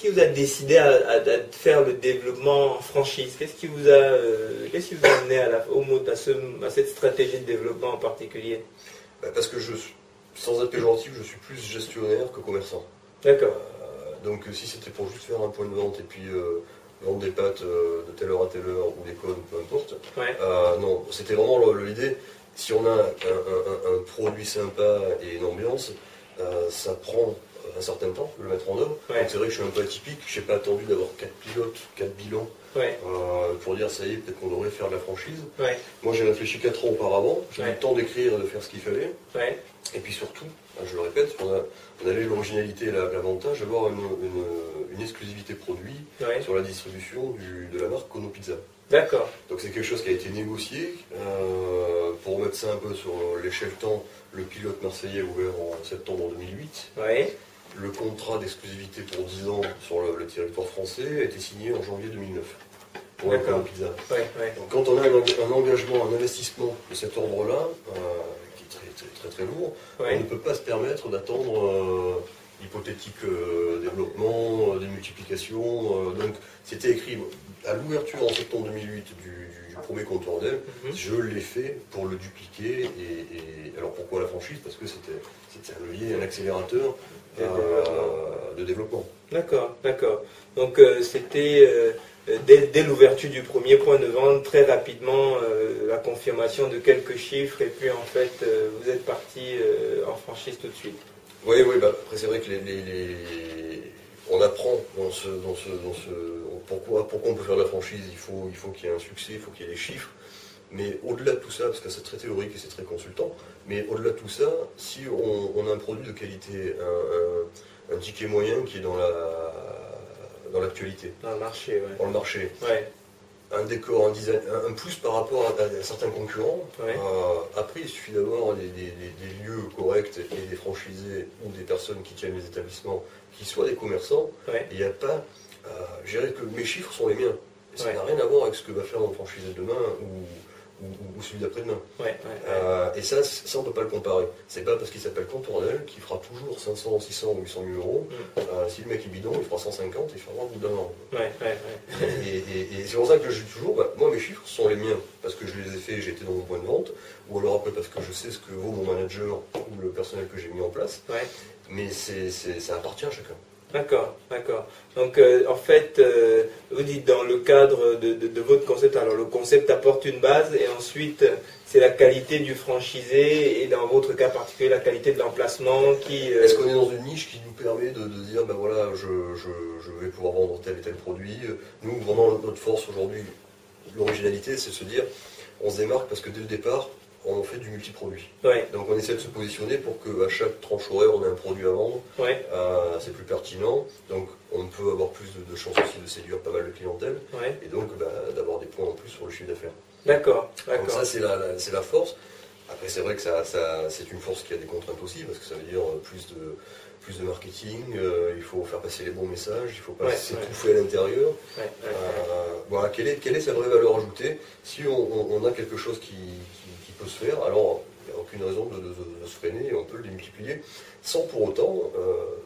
vous a décidé à faire le développement en franchise? Qu'est-ce qui vous a amené à cette stratégie de développement en particulier? Parce que sans être péjoratif, je suis plus gestionnaire que commerçant. D'accord. Donc si c'était pour juste faire un point de vente et puis vendre des pâtes de telle heure à telle heure ou des codes, peu importe, Ouais. non, c'était vraiment l'idée. Si on a un produit sympa et une ambiance, ça prend un certain temps de le mettre en œuvre. Ouais. Donc c'est vrai que je suis un peu atypique, je n'ai pas attendu d'avoir 4 pilotes, 4 bilans Ouais. pour dire ça y est, peut-être qu'on devrait faire de la franchise. Ouais. Moi j'ai réfléchi 4 ans auparavant, j'ai eu Ouais. le temps d'écrire et de faire ce qu'il fallait. Ouais. Et puis surtout, je le répète, on avait l'originalité et l'avantage d'avoir une exclusivité produit Ouais. sur la distribution de la marque Kono Pizza. D'accord. Donc c'est quelque chose qui a été négocié. Pour mettre ça un peu sur l'échelle temps, le pilote marseillais ouvert en septembre 2008. Ouais. Le contrat d'exclusivité pour 10 ans sur le territoire français a été signé en janvier 2009 pour la Kono Pizza. Ouais. Ouais. Donc quand on a un engagement, un investissement de cet ordre-là, qui est très lourd, Ouais. on ne peut pas se permettre d'attendre l'hypothétique développement, des multiplications. Donc c'était écrit à l'ouverture en septembre 2008 du premier comptoir d'aile. Je l'ai fait pour le dupliquer. Et alors pourquoi la franchise? Parce que c'était un levier, un accélérateur de développement. D'accord, d'accord. Donc c'était dès l'ouverture du premier point de vente, très rapidement, la confirmation de quelques chiffres, et puis en fait, vous êtes parti en franchise tout de suite. Oui, après c'est vrai que on apprend pourquoi on peut faire de la franchise, il faut qu'il y ait un succès, il faut qu'il y ait des chiffres. Mais au-delà de tout ça, parce que c'est très théorique et c'est très consultant, mais au-delà de tout ça, si on a un produit de qualité, un ticket moyen qui est dans l'actualité, Dans le marché, ouais. dans le marché, Ouais. un décor, un design, un plus par rapport à certains concurrents, Ouais. après il suffit d'avoir des lieux corrects et des franchisés ou des personnes qui tiennent les établissements, qui soient des commerçants, Ouais. il n'y a pas, je dirais que mes chiffres sont les miens. Ça Ouais. n'a rien à voir avec ce que va faire mon franchisé demain ou celui d'après-demain. Ouais. Et ça, on ne peut pas le comparer. C'est pas parce qu'il s'appelle Comptoir d'Aile qu'il fera toujours 500, 600 ou 800 000 euros. Si le mec est bidon, il fera 150, il fera au bout d'un an. Ouais. Et c'est pour ça que je dis toujours, moi mes chiffres sont les miens, parce que je les ai faits, j'étais dans mon point de vente, ou alors après parce que je sais ce que vaut mon manager ou le personnel que j'ai mis en place. Ouais. Mais ça appartient à chacun. D'accord, d'accord. Donc en fait, vous dites dans le cadre de votre concept, alors le concept apporte une base et ensuite c'est la qualité du franchisé et dans votre cas particulier la qualité de l'emplacement qui... Est-ce qu'on est dans une niche qui nous permet de dire, ben voilà, je vais pouvoir vendre tel et tel produit. Nous, vraiment, notre force aujourd'hui, l'originalité, c'est de se dire, on se démarque parce que dès le départ, on fait du multiproduit. Ouais. Donc on essaie de se positionner pour qu'à chaque tranche horaire, on ait un produit à vendre. Ouais. C'est plus pertinent. Donc on peut avoir plus de chances aussi de séduire pas mal de clientèle. Ouais. Et donc d'avoir des points en plus sur le chiffre d'affaires. D'accord, Donc d'accord. ça, c'est la force. Après, c'est vrai que c'est une force qui a des contraintes aussi, parce que ça veut dire plus de marketing, il faut faire passer les bons messages, il ne faut pas s'étouffer à l'intérieur. Voilà, quelle est sa vraie valeur ajoutée? Si on a quelque chose qui peut se faire, alors il n'y a aucune raison de se freiner, on peut le démultiplier, sans pour autant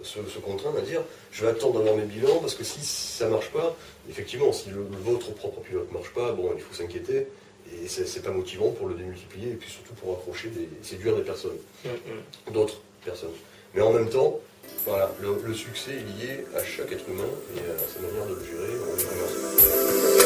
se contraindre à dire je vais attendre d'avoir mes bilans, parce que si ça ne marche pas, effectivement, si votre propre pilote ne marche pas, bon, il faut s'inquiéter. Et c'est pas motivant pour le démultiplier et puis surtout pour accrocher, séduire des personnes, d'autres personnes. Mais en même temps, voilà, le succès est lié à chaque être humain et à sa manière de le gérer.